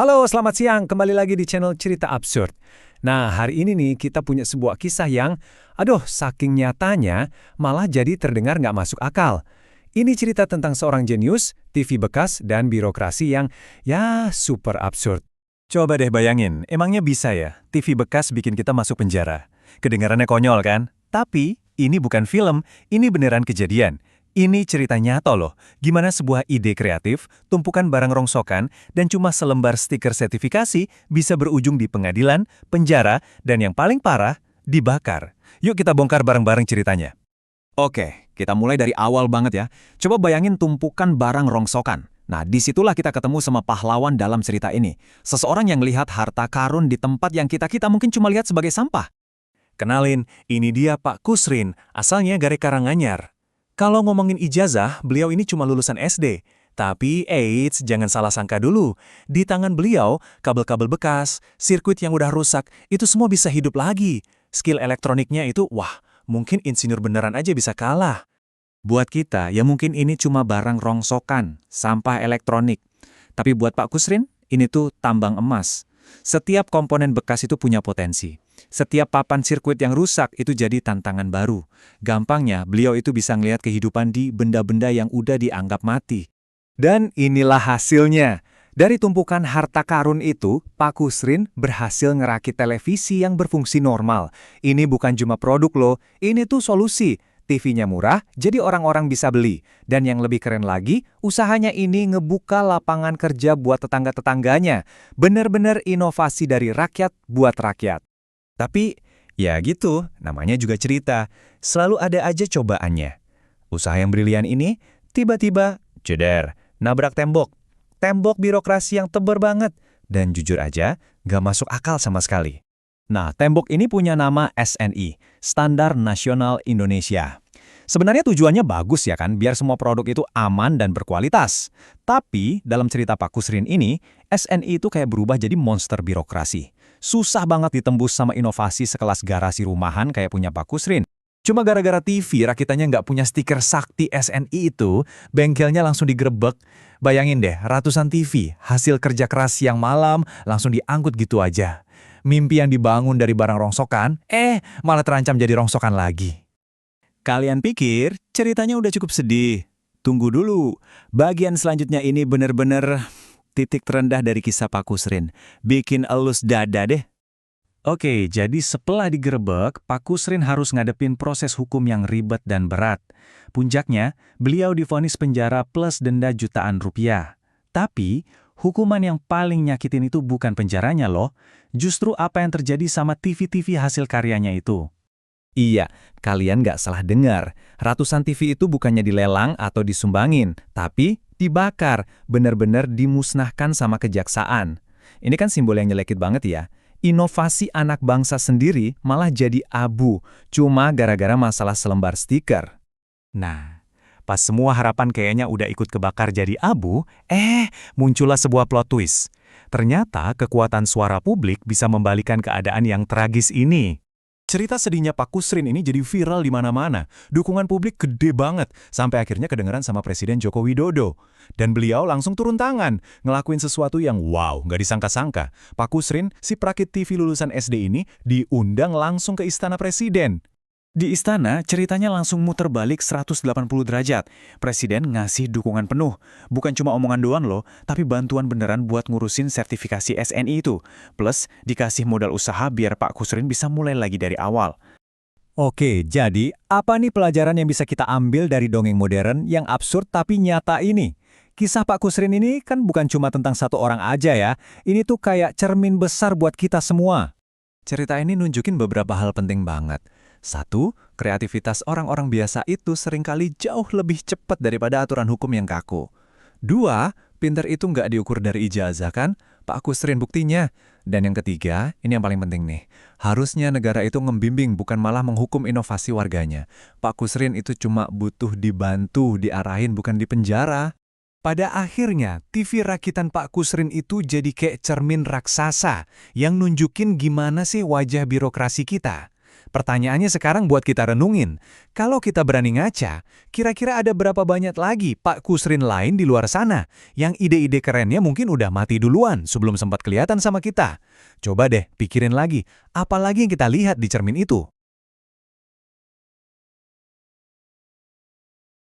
Halo, selamat siang. Kembali lagi di channel Cerita Absurd. Nah, hari ini nih kita punya sebuah kisah yang, saking nyatanya, malah jadi terdengar nggak masuk akal. Ini cerita tentang seorang jenius, TV bekas, dan birokrasi yang, super absurd. Coba deh bayangin, emangnya bisa ya TV bekas bikin kita masuk penjara? Kedengarannya konyol kan? Tapi, ini bukan film, ini beneran kejadian. Ini cerita nyata loh, gimana sebuah ide kreatif, tumpukan barang rongsokan, dan cuma selembar stiker sertifikasi bisa berujung di pengadilan, penjara, dan yang paling parah, dibakar. Yuk kita bongkar bareng-bareng ceritanya. Oke, kita mulai dari awal banget ya. Coba bayangin tumpukan barang rongsokan. Nah, disitulah kita ketemu sama pahlawan dalam cerita ini. Seseorang yang melihat harta karun di tempat yang kita mungkin cuma lihat sebagai sampah. Kenalin, ini dia Pak Kusrin, asalnya dari Karanganyar. Kalau ngomongin ijazah, beliau ini cuma lulusan SD. Tapi, eits, jangan salah sangka dulu. Di tangan beliau, kabel-kabel bekas, sirkuit yang udah rusak, itu semua bisa hidup lagi. Skill elektroniknya itu, mungkin insinyur beneran aja bisa kalah. Buat kita, ya mungkin ini cuma barang rongsokan, sampah elektronik. Tapi buat Pak Kusrin, ini tuh tambang emas. Setiap komponen bekas itu punya potensi. Setiap papan sirkuit yang rusak itu jadi tantangan baru. Gampangnya, beliau itu bisa ngelihat kehidupan di benda-benda yang udah dianggap mati. Dan inilah hasilnya. Dari tumpukan harta karun itu, Pak Kusrin berhasil ngerakit televisi yang berfungsi normal. Ini bukan cuma produk loh, ini tuh solusi. TV-nya murah, jadi orang-orang bisa beli. Dan yang lebih keren lagi, usahanya ini ngebuka lapangan kerja buat tetangga-tetangganya. Bener-bener inovasi dari rakyat buat rakyat. Tapi, ya gitu, namanya juga cerita. Selalu ada aja cobaannya. Usaha yang brilian ini, tiba-tiba, jeder, nabrak tembok. Tembok birokrasi yang tebal banget. Dan jujur aja, gak masuk akal sama sekali. Nah, tembok ini punya nama SNI, Standar Nasional Indonesia. Sebenarnya tujuannya bagus ya kan, biar semua produk itu aman dan berkualitas. Tapi, dalam cerita Pak Kusrin ini, SNI itu kayak berubah jadi monster birokrasi. Susah banget ditembus sama inovasi sekelas garasi rumahan kayak punya Pak Kusrin. Cuma gara-gara TV rakitannya nggak punya stiker sakti SNI itu, bengkelnya langsung digerebek. Bayangin deh, ratusan TV, hasil kerja keras siang malam, langsung diangkut gitu aja. Mimpi yang dibangun dari barang rongsokan, malah terancam jadi rongsokan lagi. Kalian pikir ceritanya udah cukup sedih? Tunggu dulu, bagian selanjutnya ini bener-bener titik terendah dari kisah Pak Kusrin. Bikin elus dada deh. Oke, jadi setelah digerebek, Pak Kusrin harus ngadepin proses hukum yang ribet dan berat. Puncaknya, beliau divonis penjara plus denda jutaan rupiah. Tapi, hukuman yang paling nyakitin itu bukan penjaranya loh, justru apa yang terjadi sama TV-TV hasil karyanya itu. Iya, kalian nggak salah dengar. Ratusan TV itu bukannya dilelang atau disumbangin, tapi dibakar, benar-benar dimusnahkan sama kejaksaan. Ini kan simbol yang nyelekit banget ya. Inovasi anak bangsa sendiri malah jadi abu, cuma gara-gara masalah selembar stiker. Nah, pas semua harapan kayaknya udah ikut kebakar jadi abu, muncullah sebuah plot twist. Ternyata kekuatan suara publik bisa membalikan keadaan yang tragis ini. Cerita sedihnya Pak Kusrin ini jadi viral di mana-mana. Dukungan publik gede banget, sampai akhirnya kedengeran sama Presiden Joko Widodo. Dan beliau langsung turun tangan, ngelakuin sesuatu yang nggak disangka-sangka. Pak Kusrin, si perakit TV lulusan SD ini, diundang langsung ke Istana Presiden. Di istana, ceritanya langsung muter balik 180 derajat. Presiden ngasih dukungan penuh. Bukan cuma omongan doang loh, tapi bantuan beneran buat ngurusin sertifikasi SNI itu. Plus, dikasih modal usaha biar Pak Kusrin bisa mulai lagi dari awal. Oke, jadi apa nih pelajaran yang bisa kita ambil dari dongeng modern yang absurd tapi nyata ini? Kisah Pak Kusrin ini kan bukan cuma tentang satu orang aja ya. Ini tuh kayak cermin besar buat kita semua. Cerita ini nunjukin beberapa hal penting banget. 1. Kreativitas orang-orang biasa itu seringkali jauh lebih cepat daripada aturan hukum yang kaku. 2. Pinter itu nggak diukur dari ijazah kan? Pak Kusrin buktinya. Dan yang ketiga, ini yang paling penting nih. Harusnya negara itu ngembimbing bukan malah menghukum inovasi warganya. Pak Kusrin itu cuma butuh dibantu, diarahin bukan dipenjara. Pada akhirnya, TV rakitan Pak Kusrin itu jadi kayak cermin raksasa yang nunjukin gimana sih wajah birokrasi kita. Pertanyaannya sekarang buat kita renungin. Kalau kita berani ngaca, kira-kira ada berapa banyak lagi Pak Kusrin lain di luar sana yang ide-ide kerennya mungkin udah mati duluan sebelum sempat kelihatan sama kita? Coba deh pikirin lagi, apa lagi yang kita lihat di cermin itu?